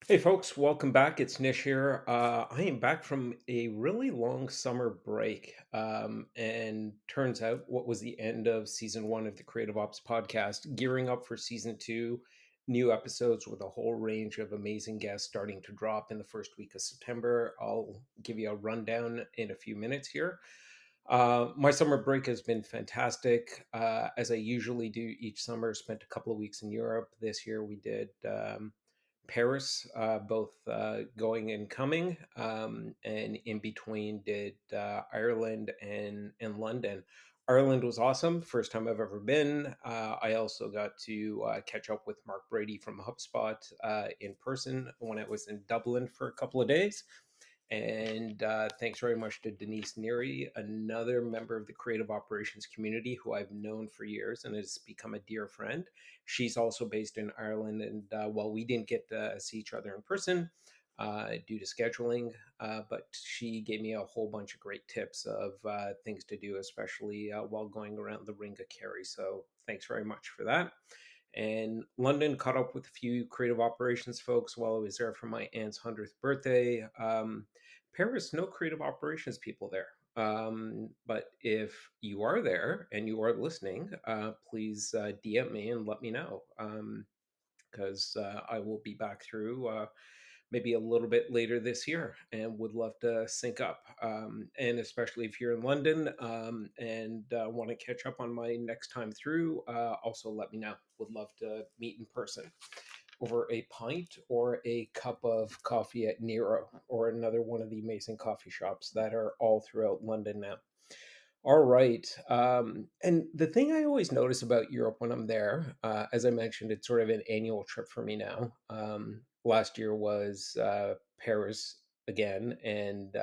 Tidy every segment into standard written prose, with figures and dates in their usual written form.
Hey folks, welcome back. It's Nish here. I am back from a really long summer break. And turns out what was the end of season one of the Creative Ops podcast, gearing up for season two, new episodes with a whole range of amazing guests starting to drop in the first week of September. I'll give you a rundown in a few minutes here. My summer break has been fantastic. As I usually do each summer, spent a couple of weeks in Europe. This year we did Paris, both going and coming, and in between did Ireland and London. Ireland was awesome, first time I've ever been. I also got to catch up with Mark Brady from HubSpot in person when I was in Dublin for a couple of days. And thanks very much to Denise Neary, another member of the creative operations community who I've known for years and has become a dear friend. She's also based in Ireland. And while we didn't get to see each other in person due to scheduling, but she gave me a whole bunch of great tips of things to do, especially while going around the Ring of Kerry. So thanks very much for that. And London caught up with a few creative operations folks while I was there for my aunt's 100th birthday. Paris, no creative operations people there. But if you are there and you are listening, please DM me and let me know because I will be back through maybe a little bit later this year and would love to sync up. And especially if you're in London and want to catch up on my next time through, also let me know. Would love to meet in person over a pint or a cup of coffee at Nero or another one of the amazing coffee shops that are all throughout London now. All right. And the thing I always notice about Europe when I'm there, as I mentioned, it's sort of an annual trip for me now. Last year was Paris again, and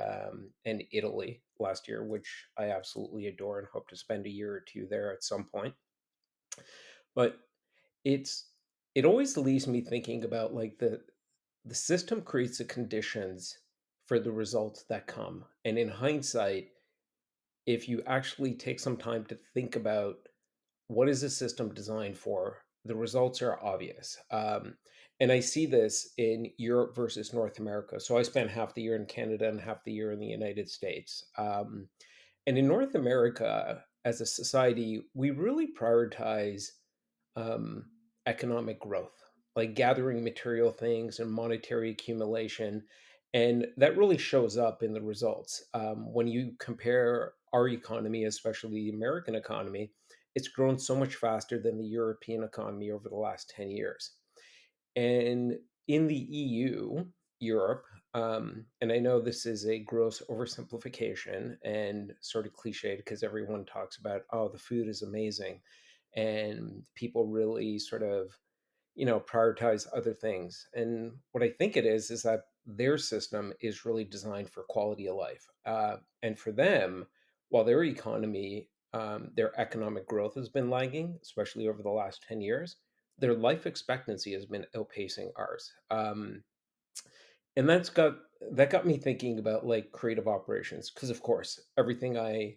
Italy last year, which I absolutely adore and hope to spend a year or two there at some point. But it's it always leaves me thinking about like the system creates the conditions for the results that come, and in hindsight if you actually take some time to think about what is the system designed for, the results are obvious. And I see this in Europe versus North America. So I spent half the year in Canada and half the year in the United States. And in North America, as a society, we really prioritize um, economic growth, like gathering material things and monetary accumulation. And that really shows up in the results. When you compare our economy, especially the American economy, it's grown so much faster than the European economy over the last 10 years. And in the EU, Europe, and I know this is a gross oversimplification and sort of cliched because everyone talks about, oh, the food is amazing. And people really sort of, prioritize other things. And what I think it is that their system is really designed for quality of life. And for them, while their economy, their economic growth has been lagging, especially over the last 10 years, their life expectancy has been outpacing ours. And that got me thinking about like creative operations because of course everything I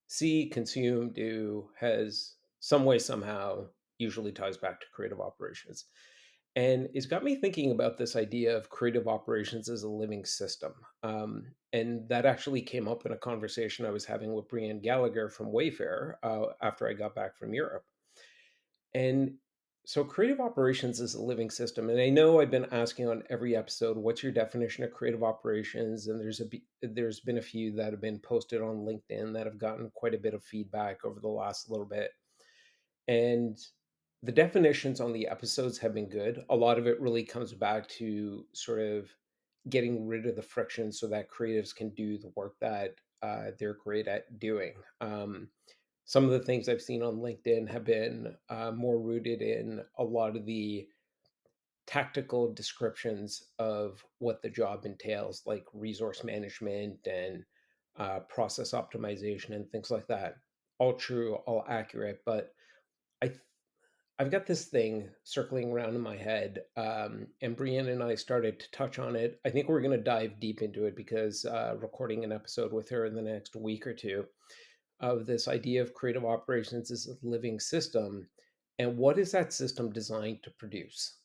see, consume, do has some way somehow usually ties back to creative operations. And it's got me thinking about this idea of creative operations as a living system. And that actually came up in a conversation I was having with Brianne Gallagher from Wayfair after I got back from Europe. And so creative operations is a living system. And I know I've been asking on every episode, what's your definition of creative operations? And there's been a few that have been posted on LinkedIn that have gotten quite a bit of feedback over the last little bit. And the definitions on the episodes have been good. A lot of it really comes back to sort of getting rid of the friction so that creatives can do the work that they're great at doing. Some of the things I've seen on LinkedIn have been more rooted in a lot of the tactical descriptions of what the job entails, like resource management and process optimization and things like that. All true, all accurate, but I I've got this thing circling around in my head, and Brienne and I started to touch on it. I think we're going to dive deep into it because recording an episode with her in the next week or two of this idea of creative operations as a living system, and what is that system designed to produce?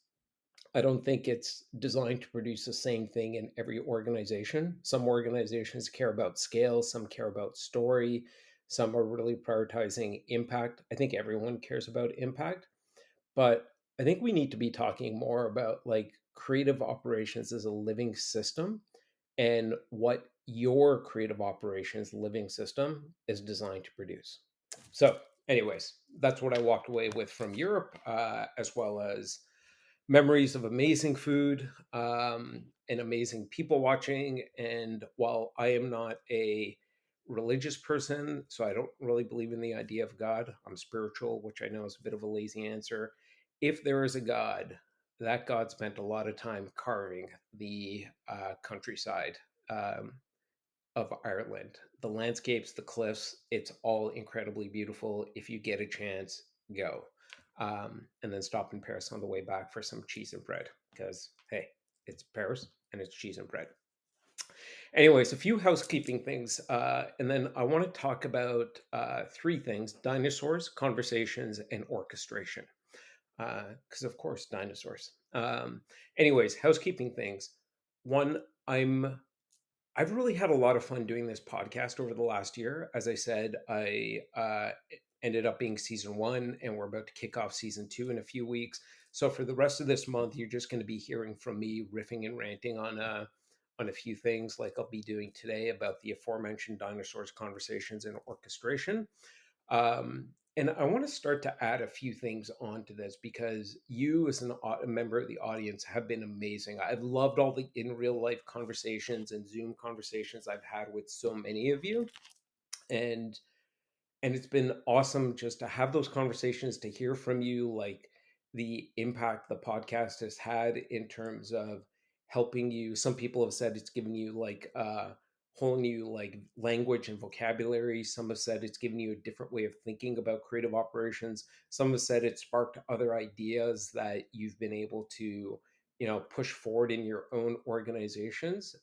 I don't think it's designed to produce the same thing in every organization. Some organizations care about scale, some care about story, some are really prioritizing impact. I think everyone cares about impact, but I think we need to be talking more about like creative operations as a living system and what your creative operations living system is designed to produce. So, anyways, that's what I walked away with from Europe, as well as memories of amazing food, and amazing people watching. And while I am not a religious person, so I don't really believe in the idea of God, I'm spiritual, which I know is a bit of a lazy answer. If there is a God, that God spent a lot of time carving the countryside. Of Ireland. The landscapes, the cliffs, it's all incredibly beautiful. If you get a chance, go. And then stop in Paris on the way back for some cheese and bread because, hey, it's Paris and it's cheese and bread. Anyways, a few housekeeping things. And then I want to talk about three things: dinosaurs, conversations, and orchestration. Because, of course, dinosaurs. Anyways, housekeeping things. One, I've really had a lot of fun doing this podcast over the last year. As I said, I ended up being season one, and we're about to kick off season two in a few weeks. So for the rest of this month, you're just going to be hearing from me riffing and ranting on a few things, like I'll be doing today about the aforementioned dinosaurs, conversations, and orchestration. And I want to start to add a few things onto this because you, as a member of the audience, have been amazing. I've loved all the in real life conversations and Zoom conversations I've had with so many of you. And it's been awesome just to have those conversations, to hear from you, like the impact the podcast has had in terms of helping you. Some people have said it's given you like whole new like language and vocabulary. Some have said it's given you a different way of thinking about creative operations. Some have said it sparked other ideas that you've been able to, push forward in your own organizations.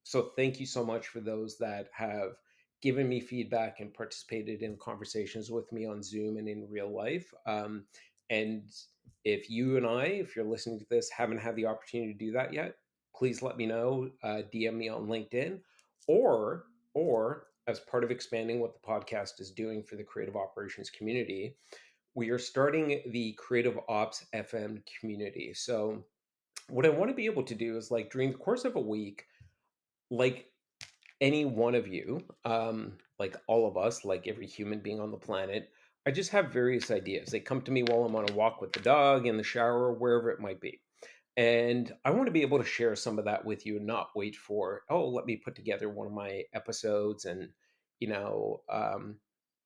So thank you so much for those that have given me feedback and participated in conversations with me on Zoom and in real life. And if you and if you're listening to this, haven't had the opportunity to do that yet, please let me know. DM me on LinkedIn, or as part of expanding what the podcast is doing for the creative operations community, we are starting the Creative Ops FM community. So what I want to be able to do is like during the course of a week, like any one of you, like all of us, like every human being on the planet, I just have various ideas. They come to me while I'm on a walk with the dog, in the shower, wherever it might be. And I want to be able to share some of that with you and not wait for, oh, let me put together one of my episodes and, you know, um,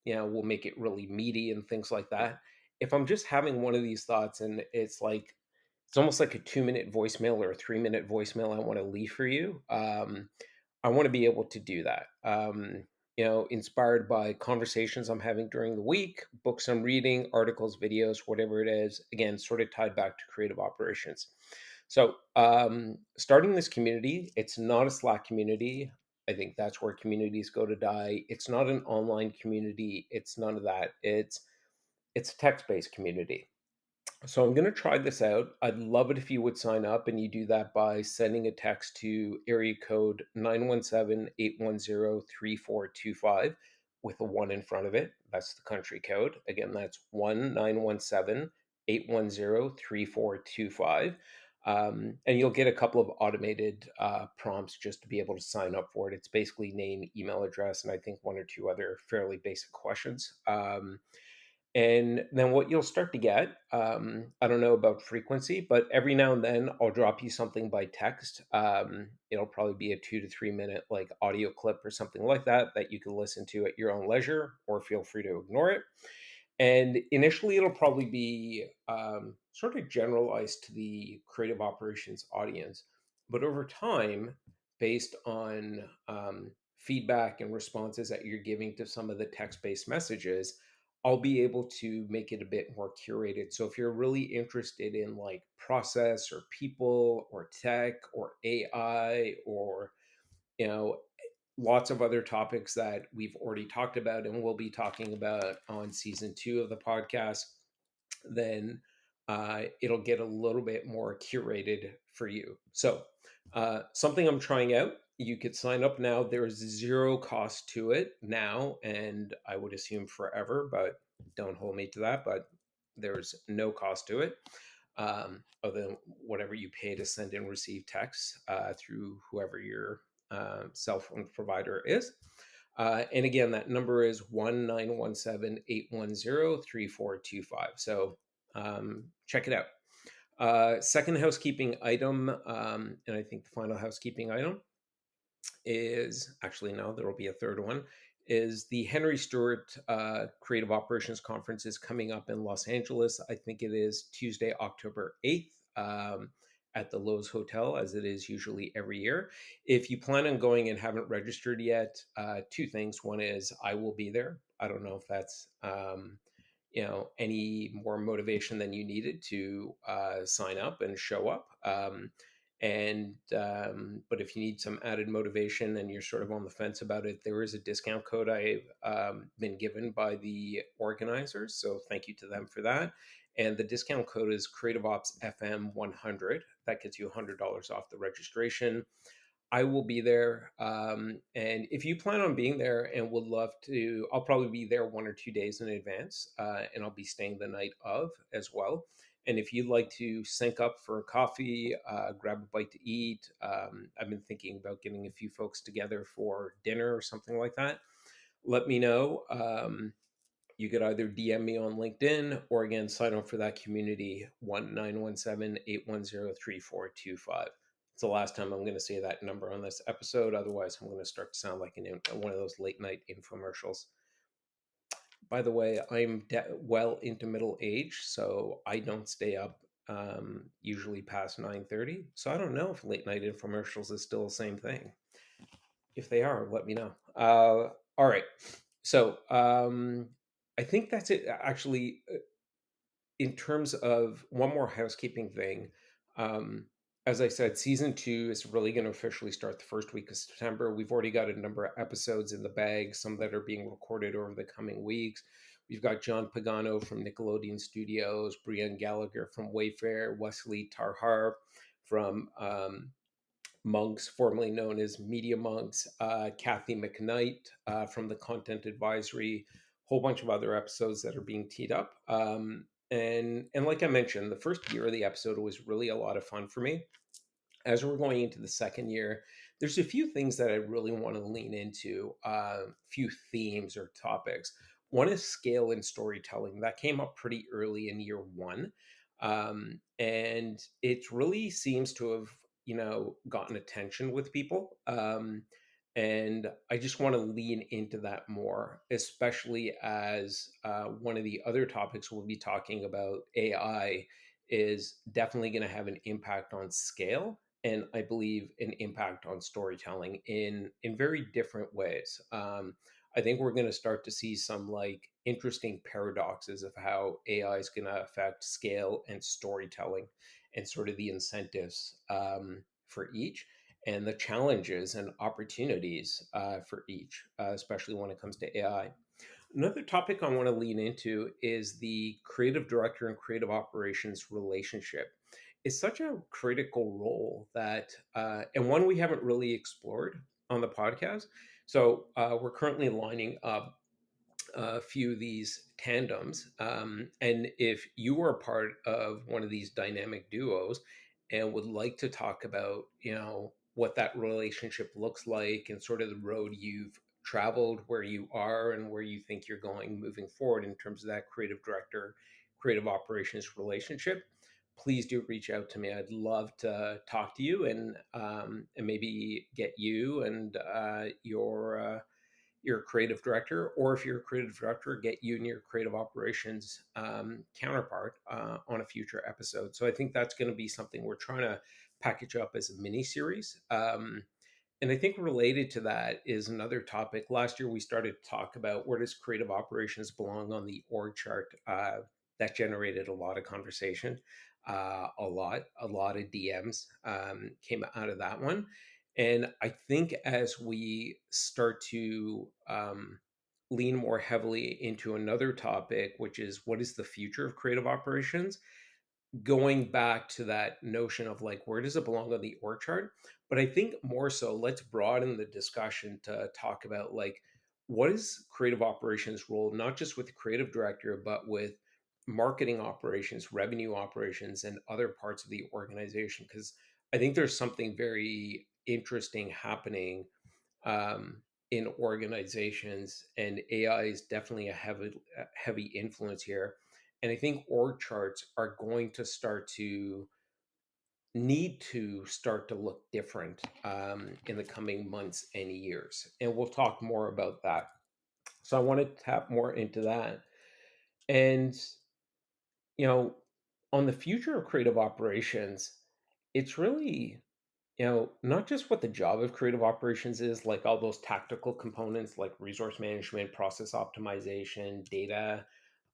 we'll make it really meaty and things like that. If I'm just having one of these thoughts and it's almost like a 2 minute voicemail or a 3 minute voicemail I want to leave for you. I want to be able to do that. Inspired by conversations I'm having during the week, books I'm reading, articles, videos, whatever it is. Again, sort of tied back to creative operations. So, starting this community, it's not a Slack community. I think that's where communities go to die. It's not an online community. It's none of that. It's a text-based community. So I'm going to try this out. I'd love it if you would sign up, and you do that by sending a text to area code 917-810-3425 with a 1 in front of it. That's the country code. Again, that's 1-917-810-3425. And you'll get a couple of automated prompts just to be able to sign up for it. It's basically name, email address, and I think one or two other fairly basic questions. And then what you'll start to get, I don't know about frequency, but every now and then I'll drop you something by text. It'll probably be a 2 to 3 minute like audio clip or something like that you can listen to at your own leisure, or feel free to ignore it. And initially, it'll probably be sort of generalized to the creative operations audience. But over time, based on feedback and responses that you're giving to some of the text based messages, I'll be able to make it a bit more curated. So if you're really interested in like process or people or tech or AI or, you know, lots of other topics that we've already talked about and we'll be talking about on season two of the podcast, then it'll get a little bit more curated for you. So, something I'm trying out. You could sign up now. There's zero cost to it now, and I would assume forever, but don't hold me to that. But there's no cost to it, other than whatever you pay to send and receive texts through whoever your cell phone provider is. And again, that number is 1-917-810-3425. So check it out. Second housekeeping item, and I think the final housekeeping item is actually no, there will be a third one. Is the Henry Stewart Creative Operations Conference is coming up in Los Angeles. I think it is Tuesday, October 8th. At the Lowe's Hotel, as it is usually every year. If you plan on going and haven't registered yet, two things. One is I will be there. I don't know if that's any more motivation than you needed to sign up and show up. But if you need some added motivation and you're sort of on the fence about it, there is a discount code I've been given by the organizers. So thank you to them for that. And the discount code is Creative Ops FM 100. That gets you $100 off the registration. I will be there. And if you plan on being there and would love to, I'll probably be there 1 or 2 days in advance, and I'll be staying the night of as well. And if you'd like to sync up for a coffee, grab a bite to eat, I've been thinking about getting a few folks together for dinner or something like that. Let me know. You could either DM me on LinkedIn or again sign up for that community 1-917-810-3425. It's the last time I'm going to say that number on this episode. Otherwise, I'm going to start to sound like one of those late night infomercials. By the way, I'm well into middle age, so I don't stay up usually past 9:30. So I don't know if late night infomercials is still the same thing. If they are, let me know. All right. So I think that's it. Actually, in terms of one more housekeeping thing, um, as I said, season two is really going to officially start the first week of September. We've already got a number of episodes in the bag, some that are being recorded over the coming weeks. We've got John Pagano from Nickelodeon Studios, Brian Gallagher from Wayfair, Wesley Tarhar from Monks, formerly known as Media Monks, Kathy McKnight from the Content Advisory, whole bunch of other episodes that are being teed up. And like I mentioned, the first year of the episode was really a lot of fun for me. As we're going into the second year, there's a few things that I really want to lean into, a few themes or topics. One is scale and storytelling. That came up pretty early in year one. And it really seems to have, gotten attention with people. And I just want to lean into that more, especially as one of the other topics we'll be talking about, AI, is definitely going to have an impact on scale and I believe an impact on storytelling in very different ways. I think we're going to start to see some like interesting paradoxes of how AI is going to affect scale and storytelling, and sort of the incentives for each, and the challenges and opportunities for each, especially when it comes to AI. Another topic I want to lean into is the creative director and creative operations relationship. It's such a critical role that, and one we haven't really explored on the podcast. So we're currently lining up a few of these tandems. And if you are a part of one of these dynamic duos and would like to talk about, what that relationship looks like and sort of the road you've traveled, where you are, and where you think you're going moving forward in terms of that creative director, creative operations relationship, please do reach out to me. I'd love to talk to you and maybe get you and your creative director, or if you're a creative director, get you and your creative operations counterpart on a future episode. So I think that's going to be something we're trying to package up as a mini series. And I think related to that is another topic. Last year, we started to talk about where does creative operations belong on the org chart. That generated a lot of conversation, a lot of DMs came out of that one. And I think as we start to lean more heavily into another topic, which is what is the future of creative operations, going back to that notion of like, where does it belong on the org chart? But I think more so, let's broaden the discussion to talk about like, what is creative operations role, not just with the creative director, but with marketing operations, revenue operations, and other parts of the organization? Because I think there's something very interesting happening um, in organizations, and AI is definitely a heavy influence here. And I think org charts are going to start to need to start to look different in the coming months and years. And we'll talk more about that. So I want to tap more into that. And, you know, on the future of creative operations, it's really, not just what the job of creative operations is, like all those tactical components like resource management, process optimization, data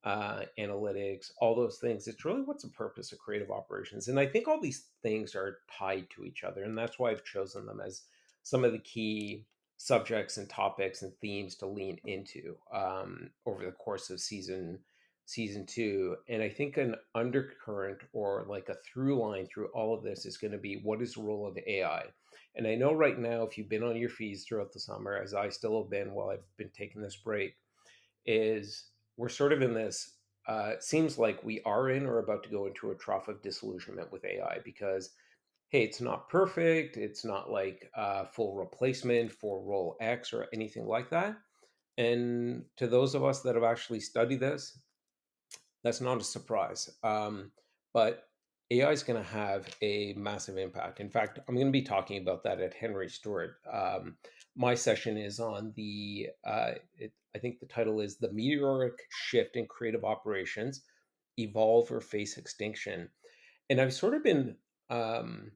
analytics, all those things. It's really what's the purpose of creative operations. And I think all these things are tied to each other. And that's why I've chosen them as some of the key subjects and topics and themes to lean into over the course of season two. And I think an undercurrent or like a through line through all of this is going to be, what is the role of AI? And I know right now, if you've been on your feeds throughout the summer, as I still have been while I've been taking this break, is we're sort of in this, seems like we are in or about to go into a trough of disillusionment with AI because, hey, it's not perfect. It's not like full replacement for role X or anything like that. And to those of us that have actually studied this, that's not a surprise. But AI is going to have a massive impact. In fact, I'm going to be talking about that at Henry Stewart. My session is on I think the title is The Meteoric Shift in Creative Operations, Evolve or Face Extinction. And I've sort of been, um,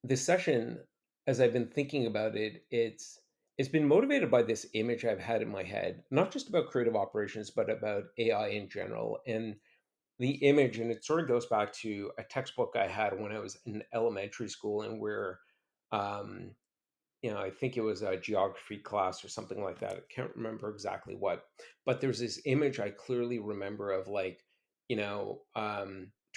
this session, as I've been thinking about it, it's been motivated by this image I've had in my head, not just about creative operations, but about AI in general. And the image, and it sort of goes back to a textbook I had when I was in elementary school, and where, um, I think it was a geography class or something like that. I can't remember exactly what, but there's this image I clearly remember of like, two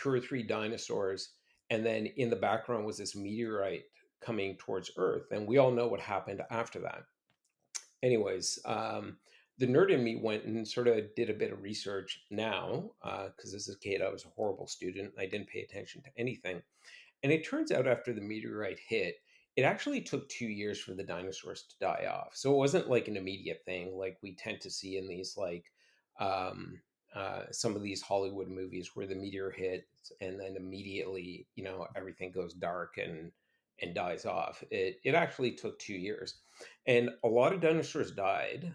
or three dinosaurs, and then in the background was this meteorite coming towards Earth, and we all know what happened after that. Anyways, the nerd in me went and sort of did a bit of research now, because as a kid I was a horrible student. I didn't pay attention to anything, and it turns out after the meteorite hit, it actually took 2 years for the dinosaurs to die off. So it wasn't like an immediate thing like we tend to see in these like um, some of these Hollywood movies where the meteor hits and then immediately everything goes dark and dies off. It actually took 2 years, and a lot of dinosaurs died,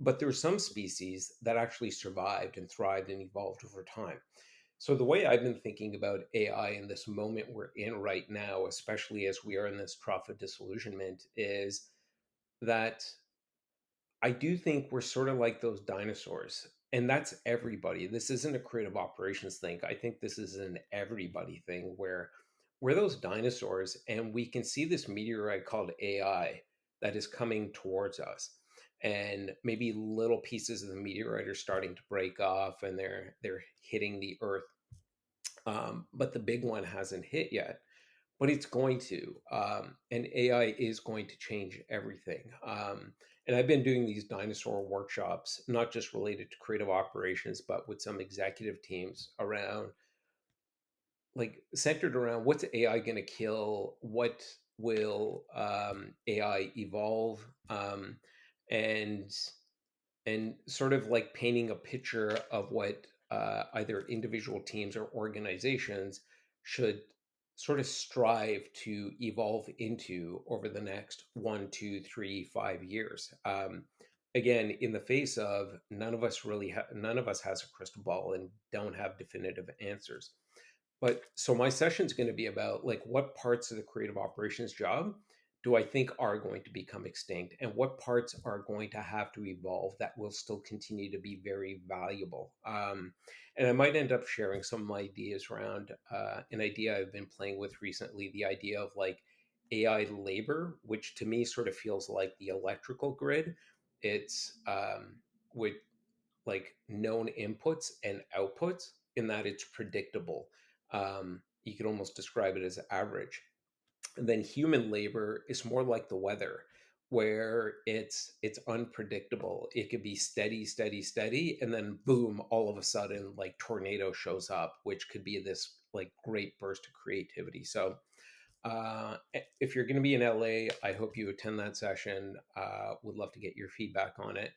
but there were some species that actually survived and thrived and evolved over time. So the way I've been thinking about AI in this moment we're in right now, especially as we are in this trough of disillusionment, is that I do think we're sort of like those dinosaurs. And that's everybody. This isn't a creative operations thing. I think this is an everybody thing where we're those dinosaurs and we can see this meteorite called AI that is coming towards us. And maybe little pieces of the meteorite are starting to break off and they're hitting the earth, but the big one hasn't hit yet. But it's going to, and AI is going to change everything. And I've been doing these dinosaur workshops, not just related to creative operations, but with some executive teams around, like centered around what's AI going to kill, what will AI evolve, and and sort of like painting a picture of what either individual teams or organizations should sort of strive to evolve into over the next 1, 2, 3, 5 years. Again, in the face of none of us has a crystal ball and don't have definitive answers. But so my session is going to be about like what parts of the creative operations job do I think are going to become extinct, and what parts are going to have to evolve that will still continue to be very valuable. And I might end up sharing some of my ideas around an idea I've been playing with recently, the idea of like AI labor, which to me sort of feels like the electrical grid. It's with like known inputs and outputs in that it's predictable. You could almost describe it as average. And then human labor is more like the weather, where it's unpredictable. It could be steady, steady, steady, and then boom, all of a sudden, like tornado shows up, which could be this like great burst of creativity. So if you're going to be in LA, I hope you attend that session. Would love to get your feedback on it.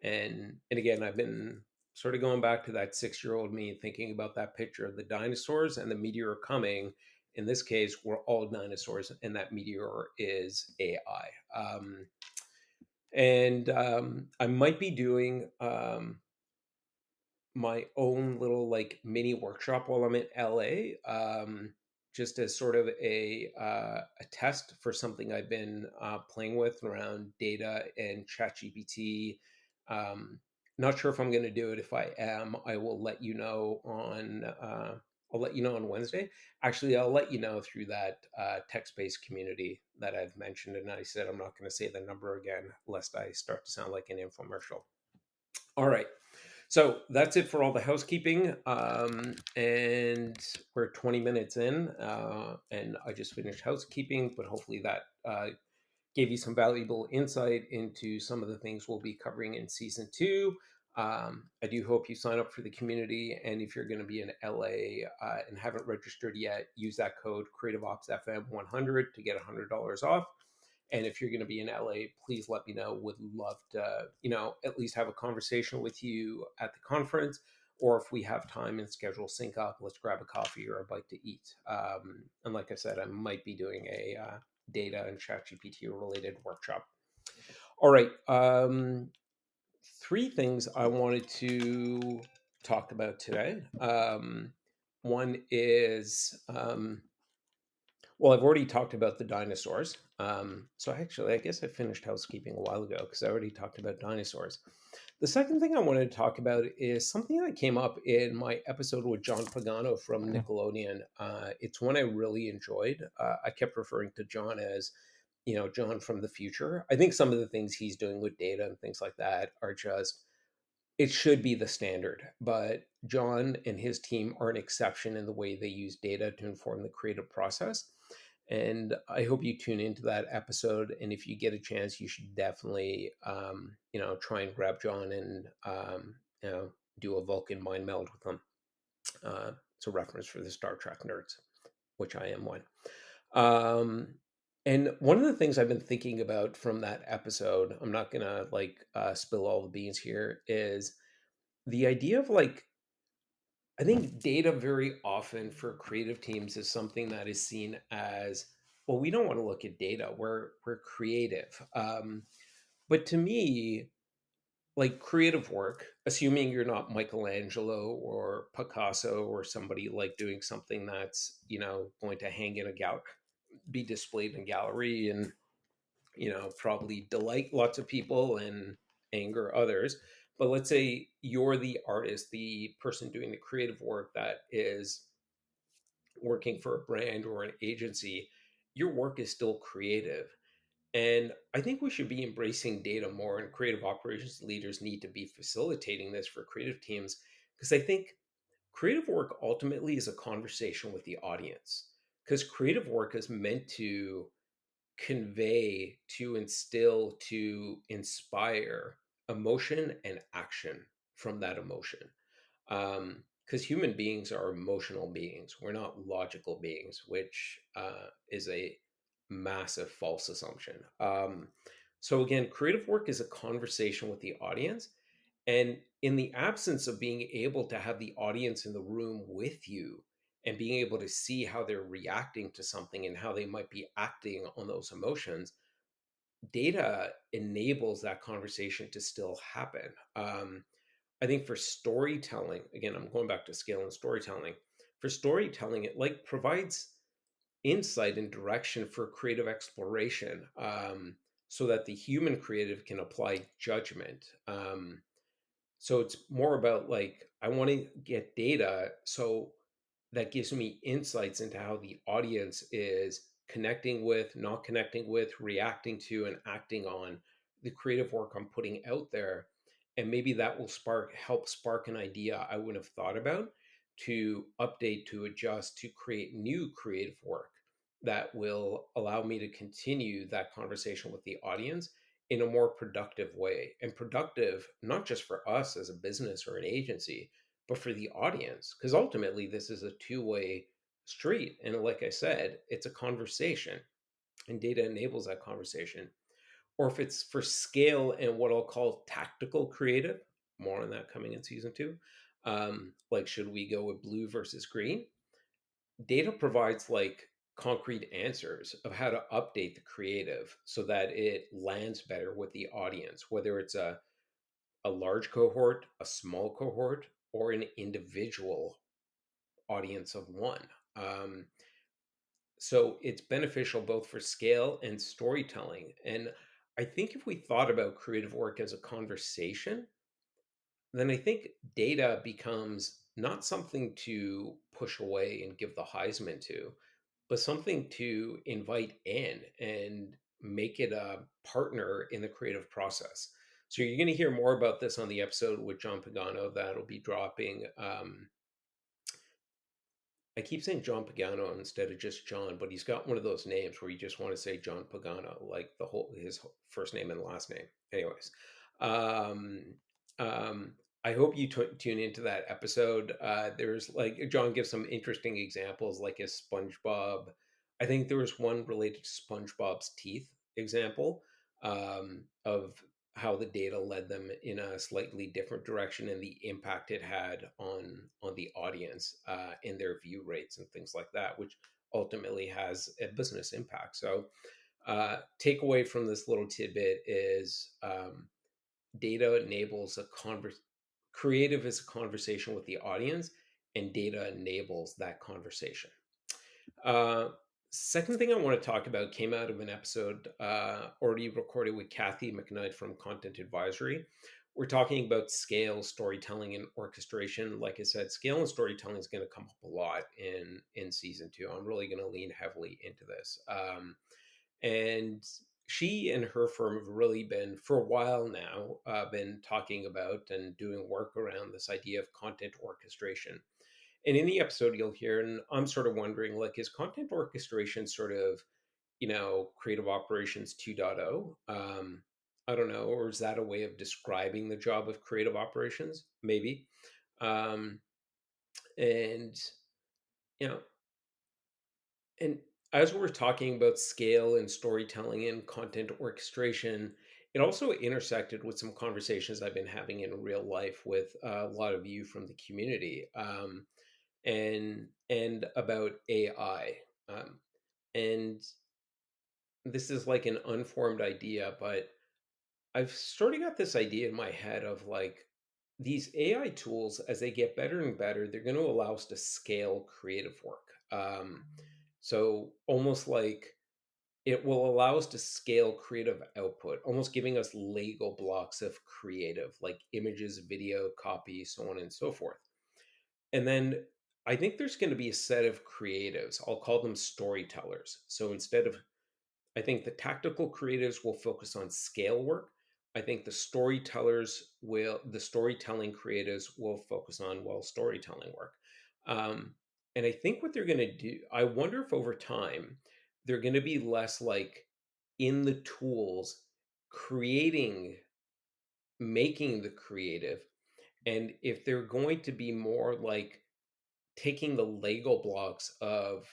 And again, I've been sort of going back to that 6 year old me, thinking about that picture of the dinosaurs and the meteor coming. In this case, we're all dinosaurs, and that meteor is AI. And I might be doing my own little like mini workshop while I'm in LA, just as sort of a test for something I've been playing with around data and ChatGPT. Um, Not sure if I'm going to do it. If I am, I will let you know on. I'll let you know on Wednesday. Actually, I'll let you know through that text-based community that I've mentioned. And I said I'm not going to say the number again, lest I start to sound like an infomercial. All right. So that's it for all the housekeeping. And we're 20 minutes in, and I just finished housekeeping, but hopefully that gave you some valuable insight into some of the things we'll be covering in season two. I do hope you sign up for the community. And if you're going to be in LA and haven't registered yet, use that code CreativeOpsFM100 to get $100 off. And if you're going to be in LA, please let me know. Would love to, at least have a conversation with you at the conference. Or if we have time and schedule sync up, let's grab a coffee or a bite to eat. And like I said, I might be doing a data and ChatGPT related workshop. All right. Three things I wanted to talk about today. One is well, I've already talked about the dinosaurs. So actually, I guess I finished housekeeping a while ago because I already talked about dinosaurs. The second thing I wanted to talk about is something that came up in my episode with John Pagano from Nickelodeon. It's one I really enjoyed. I kept referring to John as, John from the future. I think some of the things he's doing with data and things like that are just, it should be the standard. But John and his team are an exception in the way they use data to inform the creative process. And I hope you tune into that episode. And if you get a chance, you should definitely, try and grab John and, do a Vulcan mind meld with him. It's a reference for the Star Trek nerds, which I am one. And one of the things I've been thinking about from that episode, I'm not gonna spill all the beans here, is the idea of like, I think data very often for creative teams is something that is seen as, well, we don't want to look at data. We're creative. But to me, like creative work, assuming you're not Michelangelo or Picasso or somebody like doing something that's, going to hang in a gallery, be displayed in a gallery and, probably delight lots of people and anger others. But let's say you're the artist, the person doing the creative work that is working for a brand or an agency, your work is still creative. And I think we should be embracing data more, and creative operations leaders need to be facilitating this for creative teams, because I think creative work ultimately is a conversation with the audience. Because creative work is meant to convey, to instill, to inspire emotion and action from that emotion. Because human beings are emotional beings. We're not logical beings, which is a massive false assumption. So, again, creative work is a conversation with the audience. And in the absence of being able to have the audience in the room with you and being able to see how they're reacting to something and how they might be acting on those emotions, data enables that conversation to still happen. I think for storytelling, again, I'm going back to scale and storytelling. For storytelling, it like provides insight and direction for creative exploration, so that the human creative can apply judgment. So it's more about like, I want to get data so that gives me insights into how the audience is connecting with, not connecting with, reacting to, and acting on the creative work I'm putting out there. And maybe that will help spark an idea I wouldn't have thought about. to update, to adjust, to create new creative work that will allow me to continue that conversation with the audience in a more productive way. And productive, not just for us as a business or an agency, but for the audience. Because ultimately, this is a two-way street. And like I said, it's a conversation, and data enables that conversation. Or if it's for scale and what I'll call tactical creative, more on that coming in season two. Like, should we go with blue versus green? Data provides like concrete answers of how to update the creative so that it lands better with the audience, whether it's a large cohort, a small cohort, or an individual audience of one. Um, so it's beneficial both for scale and storytelling. And I think if we thought about creative work as a conversation, then I think data becomes not something to push away and give the Heisman to, but something to invite in and make it a partner in the creative process. So you're going to hear more about this on the episode with John Pagano that'll be dropping. I keep saying John Pagano instead of just John, but he's got one of those names where you just want to say John Pagano, like the whole his first name and last name. Anyways, um, um, I hope you tune into that episode. There's like John gives some interesting examples, like his SpongeBob. I think there was one related to SpongeBob's teeth example of how the data led them in a slightly different direction and the impact it had on the audience in their view rates and things like that, which ultimately has a business impact. So takeaway from this little tidbit is data enables creative is a conversation with the audience, and data enables that conversation. uh, Second thing I want to talk about came out of an episode already recorded with Kathy McKnight from Content Advisory. We're talking about scale, storytelling, and orchestration. Like I said, scale and storytelling is going to come up a lot in season two. I'm really going to lean heavily into this. And she and her firm have really been, for a while now, been talking about and doing work around this idea of content orchestration. And in the episode, you'll hear, and I'm sort of wondering, like, is content orchestration sort of, creative operations 2.0? I don't know, or is that a way of describing the job of creative operations? Maybe. Um, and, you know, and as we're talking about scale and storytelling and content orchestration, it also intersected with some conversations I've been having in real life with a lot of you from the community. And about AI. Um, and this is like an unformed idea, but I've sort of got this idea in my head of like these AI tools, as they get better and better, they're going to allow us to scale creative work. So almost like it will allow us to scale creative output, almost giving us Lego blocks of creative, like images, video, copy, so on and so forth. And then I think there's going to be a set of creatives. I'll call them storytellers. So instead of, I think the tactical creatives will focus on scale work. I think the storytelling creatives will focus on, well, storytelling work. Um, and I think what they're going to do, I wonder if over time, they're going to be less like in the tools, creating, making the creative. And if they're going to be more like taking the Lego blocks of,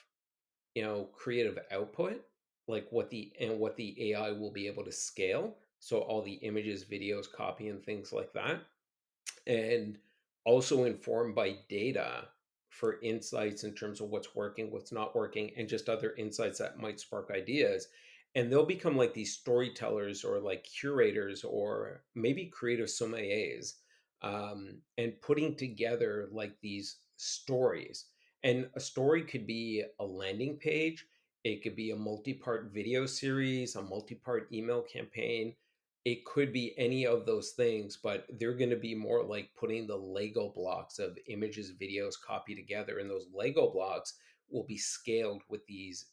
creative output, like what the AI will be able to scale. So all the images, videos, copy, and things like that, and also informed by data for insights in terms of what's working, what's not working, and just other insights that might spark ideas. And they'll become like these storytellers or like curators or maybe creative sommeliers, and putting together like these stories. And a story could be a landing page, it could be a multi part video series, a multi part email campaign, it could be any of those things, but they're going to be more like putting the Lego blocks of images, videos, copy together. And those Lego blocks will be scaled with these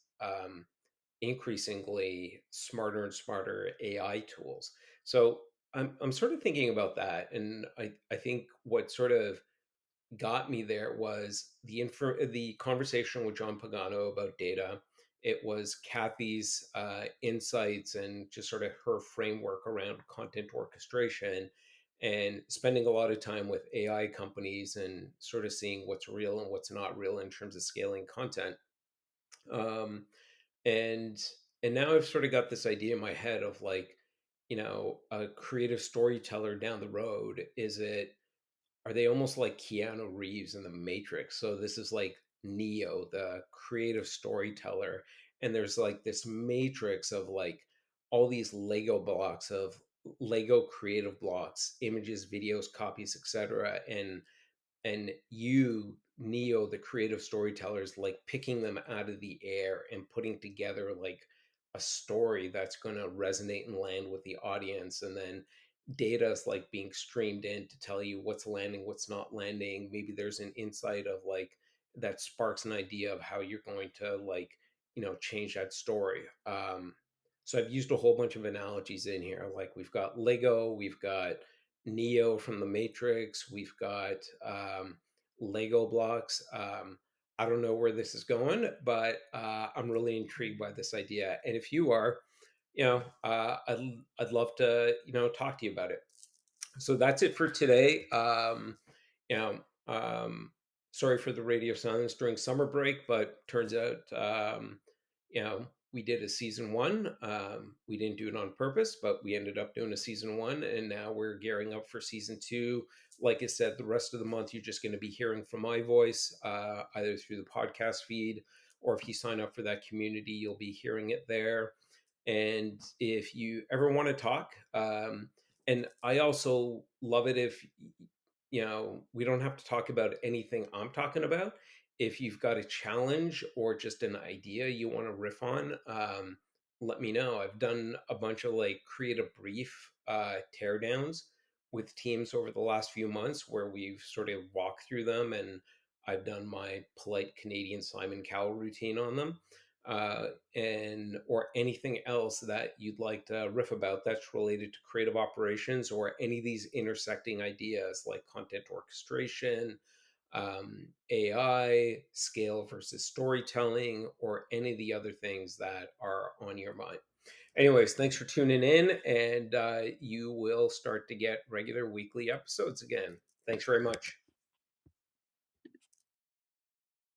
increasingly smarter and smarter AI tools. So I'm sort of thinking about that. And I think what sort of got me there was the conversation with John Pagano about data. It was Kathy's insights and just sort of her framework around content orchestration, and spending a lot of time with AI companies and sort of seeing what's real and what's not real in terms of scaling content. Um, and and now I've sort of got this idea in my head of like, a creative storyteller down the road. Are they almost like Keanu Reeves in The Matrix? So this is like Neo, the creative storyteller, and there's like this matrix of like all these Lego blocks of Lego creative blocks, images, videos, copies, etc. And you, Neo, the creative storytellers, like picking them out of the air and putting together like a story that's going to resonate and land with the audience. And then data is like being streamed in to tell you what's landing, what's not landing. Maybe there's an insight of like that sparks an idea of how you're going to like, change that story. So I've used a whole bunch of analogies in here. Like we've got Lego, we've got Neo from the Matrix. We've got Lego blocks. I don't know where this is going, but I'm really intrigued by this idea. And if you are, I'd love to talk to you about it. So that's it for today. You know, sorry for the radio silence during summer break, but turns out, we did a season one. We didn't do it on purpose, but we ended up doing a season one, and now we're gearing up for season two. Like I said, the rest of the month, you're just going to be hearing from my voice, either through the podcast feed, or if you sign up for that community, you'll be hearing it there. And if you ever want to talk, and I also love it if we don't have to talk about anything I'm talking about. If you've got a challenge or just an idea you want to riff on, let me know. I've done a bunch of like creative brief teardowns with teams over the last few months where we've sort of walked through them, and I've done my polite Canadian Simon Cowell routine on them. And or anything else that you'd like to riff about that's related to creative operations or any of these intersecting ideas like content orchestration, AI, scale versus storytelling, or any of the other things that are on your mind. Anyways, thanks for tuning in, and you will start to get regular weekly episodes again. Thanks very much.